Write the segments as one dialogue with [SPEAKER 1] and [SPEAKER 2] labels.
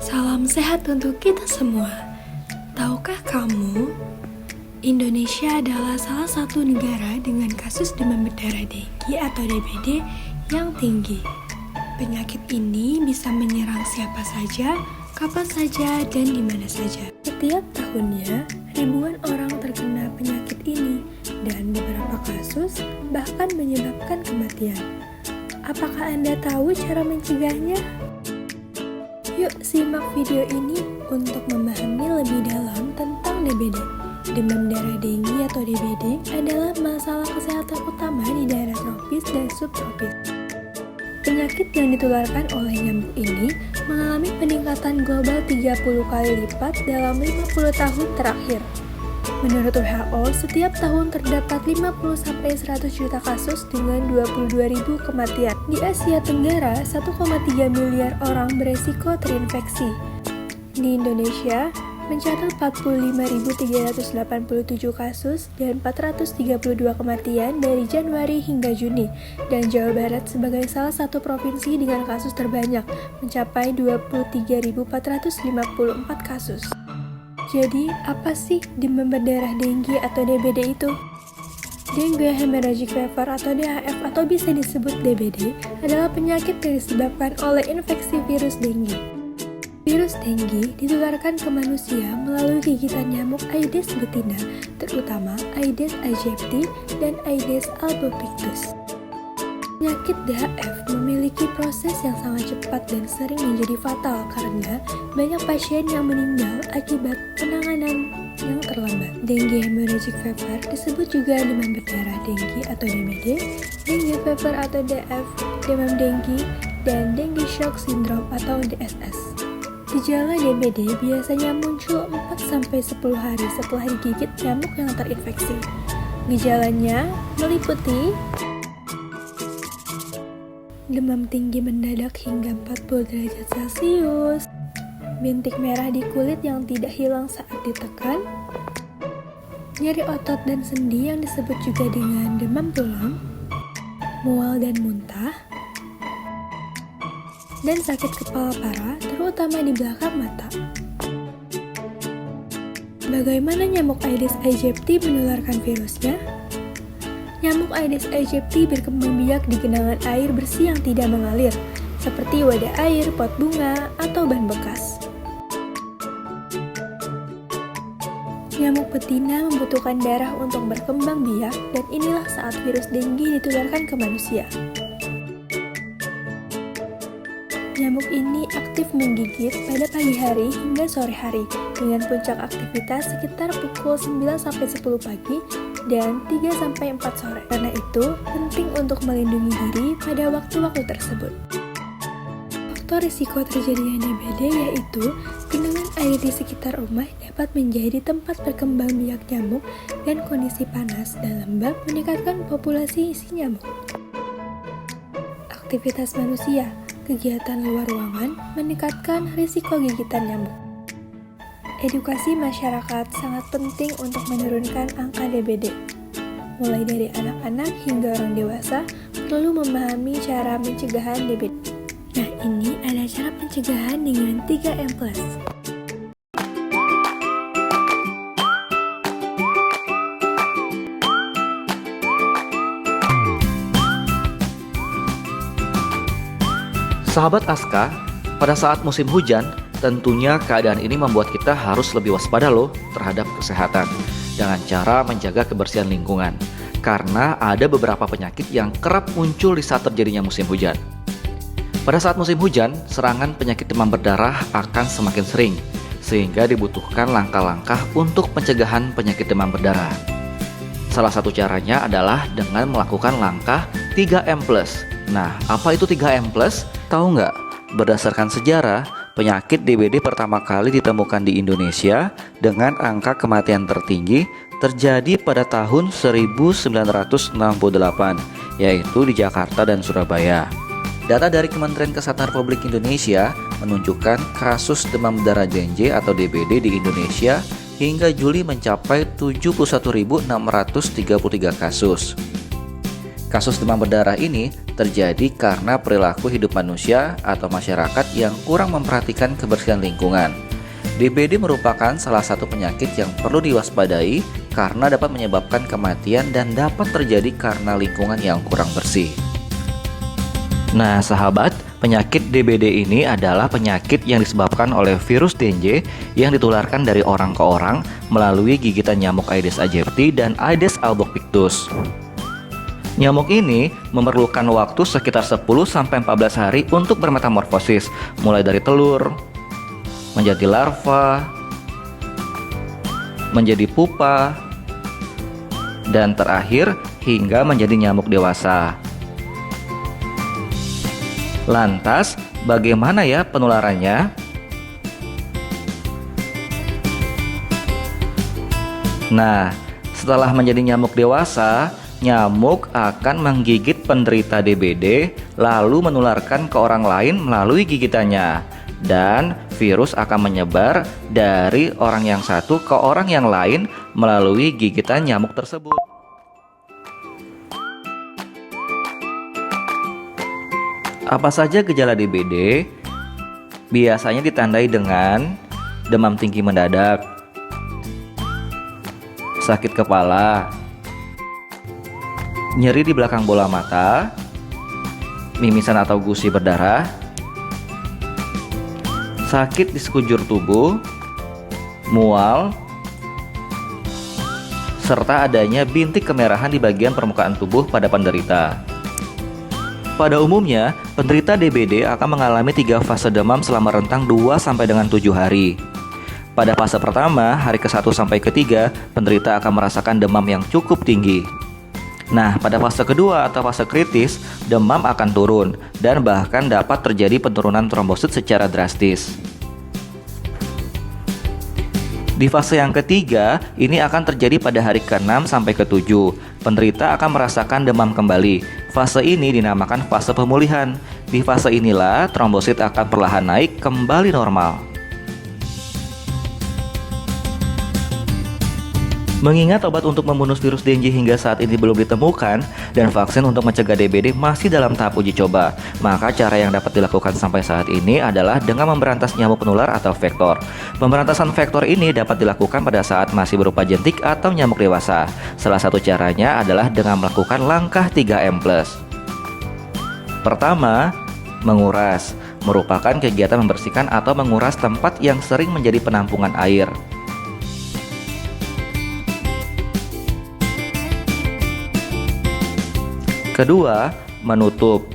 [SPEAKER 1] Salam sehat untuk kita semua. Tahukah kamu, Indonesia adalah salah satu negara dengan kasus demam berdarah denggi atau DBD yang tinggi. Penyakit ini bisa menyerang siapa saja, kapan saja, dan di mana saja. Setiap tahunnya, ribuan orang terkena penyakit ini dan beberapa kasus bahkan menyebabkan kematian. Apakah Anda tahu cara mencegahnya? Yuk simak video ini untuk memahami lebih dalam tentang DBD. Demam darah denggi atau DBD adalah masalah kesehatan utama di daerah tropis dan subtropis. Penyakit yang ditularkan oleh nyamuk ini mengalami peningkatan global 30 kali lipat dalam 50 tahun terakhir. Menurut WHO, setiap tahun terdapat 50-100 juta kasus dengan 22.000 kematian. Di Asia Tenggara, 1,3 miliar orang beresiko terinfeksi. Di Indonesia, mencatat 45.387 kasus dan 432 kematian dari Januari hingga Juni, dan Jawa Barat sebagai salah satu provinsi dengan kasus terbanyak, mencapai 23.454 kasus. Jadi, apa sih demam berdarah denggi atau DBD itu? Dengue hemorrhagic fever atau DHF atau bisa disebut DBD adalah penyakit yang disebabkan oleh infeksi virus denggi. Virus denggi ditularkan ke manusia melalui gigitan nyamuk Aedes betina, terutama Aedes aegypti dan Aedes albopictus. Penyakit DHF memiliki proses yang sangat cepat dan sering menjadi fatal karena banyak pasien yang meninggal akibat penanganan yang terlambat. Dengue hemorrhagic fever disebut juga demam berdarah denggi atau DBD, dengue fever atau DF, demam denggi, dan dengue shock syndrome atau DSS. Gejala DBD biasanya muncul 4-10 hari setelah digigit nyamuk yang terinfeksi. Gejalanya meliputi demam tinggi mendadak hingga 40 derajat Celcius, bintik merah di kulit yang tidak hilang saat ditekan, nyeri otot dan sendi yang disebut juga dengan demam tulang, mual dan muntah, dan sakit kepala parah, terutama di belakang mata. Bagaimana nyamuk Aedes aegypti menularkan virusnya? Nyamuk Aedes aegypti berkembang biak di genangan air bersih yang tidak mengalir, seperti wadah air, pot bunga, atau ban bekas. Nyamuk betina membutuhkan darah untuk berkembang biak, dan inilah saat virus denggi ditularkan ke manusia. Nyamuk ini aktif menggigit pada pagi hari hingga sore hari, dengan puncak aktivitas sekitar pukul 9-10 pagi dan 3-4 sore. Karena itu, penting untuk melindungi diri pada waktu-waktu tersebut. Faktor risiko terjadinya DBD yaitu genangan air di sekitar rumah dapat menjadi tempat berkembang biak nyamuk, dan kondisi panas dan lembab meningkatkan populasi si nyamuk. Aktivitas manusia, kegiatan luar ruangan meningkatkan risiko gigitan nyamuk. Edukasi masyarakat sangat penting untuk menurunkan angka DBD. Mulai dari anak-anak hingga orang dewasa perlu memahami cara pencegahan DBD. Nah, ini ada cara pencegahan dengan 3M+.
[SPEAKER 2] Sahabat Aska, pada saat musim hujan, tentunya keadaan ini membuat kita harus lebih waspada loh terhadap kesehatan dengan cara menjaga kebersihan lingkungan, karena ada beberapa penyakit yang kerap muncul di saat terjadinya musim hujan. Pada saat musim hujan, serangan penyakit demam berdarah akan semakin sering, sehingga dibutuhkan langkah-langkah untuk pencegahan penyakit demam berdarah. Salah satu caranya adalah dengan melakukan langkah 3M+. Nah, apa itu 3M+? Tahu nggak? Berdasarkan sejarah, penyakit DBD pertama kali ditemukan di Indonesia dengan angka kematian tertinggi terjadi pada tahun 1968, yaitu di Jakarta dan Surabaya. Data dari Kementerian Kesehatan Republik Indonesia menunjukkan kasus demam berdarah denggi atau DBD di Indonesia hingga Juli mencapai 71.633 kasus. Kasus demam berdarah ini terjadi karena perilaku hidup manusia atau masyarakat yang kurang memperhatikan kebersihan lingkungan. DBD merupakan salah satu penyakit yang perlu diwaspadai karena dapat menyebabkan kematian dan dapat terjadi karena lingkungan yang kurang bersih. Nah, sahabat, penyakit DBD ini adalah penyakit yang disebabkan oleh virus Dengue yang ditularkan dari orang ke orang melalui gigitan nyamuk Aedes aegypti dan Aedes albopictus. Nyamuk ini memerlukan waktu sekitar 10-14 hari untuk bermetamorfosis, mulai dari telur, menjadi larva, menjadi pupa, dan terakhir hingga menjadi nyamuk dewasa. Lantas, bagaimana ya penularannya? Nah, setelah menjadi nyamuk dewasa, nyamuk akan menggigit penderita DBD lalu menularkan ke orang lain melalui gigitannya. Dan virus akan menyebar dari orang yang satu ke orang yang lain melalui gigitan nyamuk tersebut. Apa saja gejala DBD? Biasanya ditandai dengan demam tinggi mendadak, sakit kepala, nyeri di belakang bola mata, mimisan atau gusi berdarah, sakit di sekujur tubuh, mual, serta adanya bintik kemerahan di bagian permukaan tubuh pada penderita. Pada umumnya, penderita DBD akan mengalami 3 fase demam selama rentang 2 sampai dengan 7 hari. Pada fase pertama, hari ke-1 sampai ke-3, penderita akan merasakan demam yang cukup tinggi. Nah, pada fase kedua atau fase kritis, demam akan turun dan bahkan dapat terjadi penurunan trombosit secara drastis. Di fase yang ketiga, ini akan terjadi pada hari ke-6 sampai ke-7. Penderita akan merasakan demam kembali. Fase ini dinamakan fase pemulihan. Di fase inilah trombosit akan perlahan naik kembali normal. Mengingat obat untuk membunuh virus Dengue hingga saat ini belum ditemukan dan vaksin untuk mencegah DBD masih dalam tahap uji coba, maka cara yang dapat dilakukan sampai saat ini adalah dengan memberantas nyamuk penular atau vektor. Pemberantasan vektor ini dapat dilakukan pada saat masih berupa jentik atau nyamuk dewasa. Salah satu caranya adalah dengan melakukan langkah 3M+. Pertama, menguras, merupakan kegiatan membersihkan atau menguras tempat yang sering menjadi penampungan air. Kedua, menutup.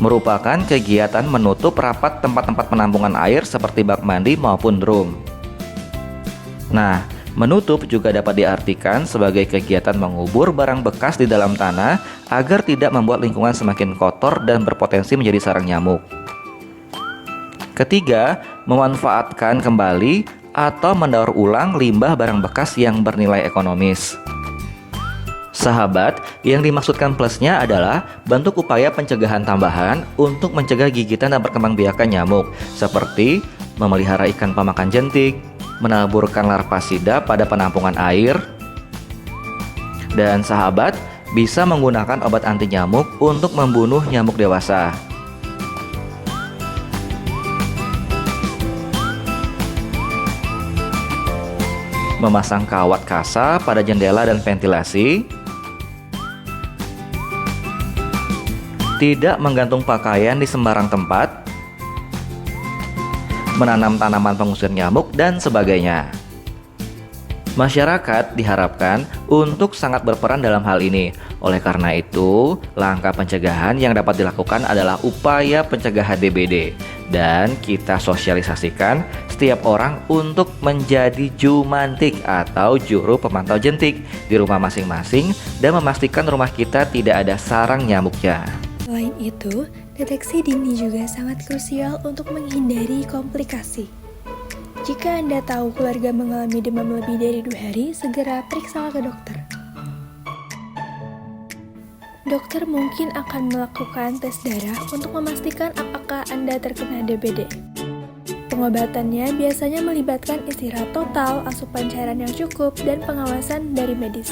[SPEAKER 2] Merupakan kegiatan menutup rapat tempat-tempat penampungan air seperti bak mandi maupun drum. Nah, menutup juga dapat diartikan sebagai kegiatan mengubur barang bekas di dalam tanah agar tidak membuat lingkungan semakin kotor dan berpotensi menjadi sarang nyamuk. Ketiga, memanfaatkan kembali atau mendaur ulang limbah barang bekas yang bernilai ekonomis. Sahabat, yang dimaksudkan plusnya adalah bentuk upaya pencegahan tambahan untuk mencegah gigitan dan perkembangbiakan nyamuk, seperti memelihara ikan pemakan jentik, menaburkan larvasida pada penampungan air, dan sahabat bisa menggunakan obat anti nyamuk untuk membunuh nyamuk dewasa. Memasang kawat kasa pada jendela dan ventilasi. Tidak menggantung pakaian di sembarang tempat, menanam tanaman pengusir nyamuk, dan sebagainya. Masyarakat diharapkan untuk sangat berperan dalam hal ini. Oleh karena itu, langkah pencegahan yang dapat dilakukan adalah upaya pencegahan DBD. Dan kita sosialisasikan setiap orang untuk menjadi jumantik atau juru pemantau jentik di rumah masing-masing dan memastikan rumah kita tidak ada sarang nyamuknya.
[SPEAKER 1] Selain itu, deteksi dini juga sangat krusial untuk menghindari komplikasi. Jika Anda tahu keluarga mengalami demam lebih dari 2 hari, segera periksa ke dokter. Dokter mungkin akan melakukan tes darah untuk memastikan apakah Anda terkena DBD. Pengobatannya biasanya melibatkan istirahat total, asupan cairan yang cukup, dan pengawasan dari medis.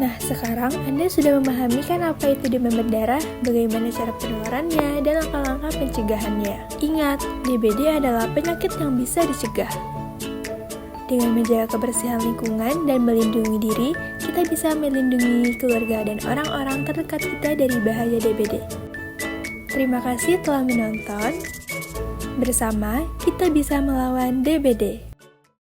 [SPEAKER 1] Nah, sekarang Anda sudah memahami kan apa itu demam berdarah, bagaimana cara penularannya, dan langkah-langkah pencegahannya. Ingat, DBD adalah penyakit yang bisa dicegah. Dengan menjaga kebersihan lingkungan dan melindungi diri, kita bisa melindungi keluarga dan orang-orang terdekat kita dari bahaya DBD. Terima kasih telah menonton. Bersama, kita bisa melawan DBD.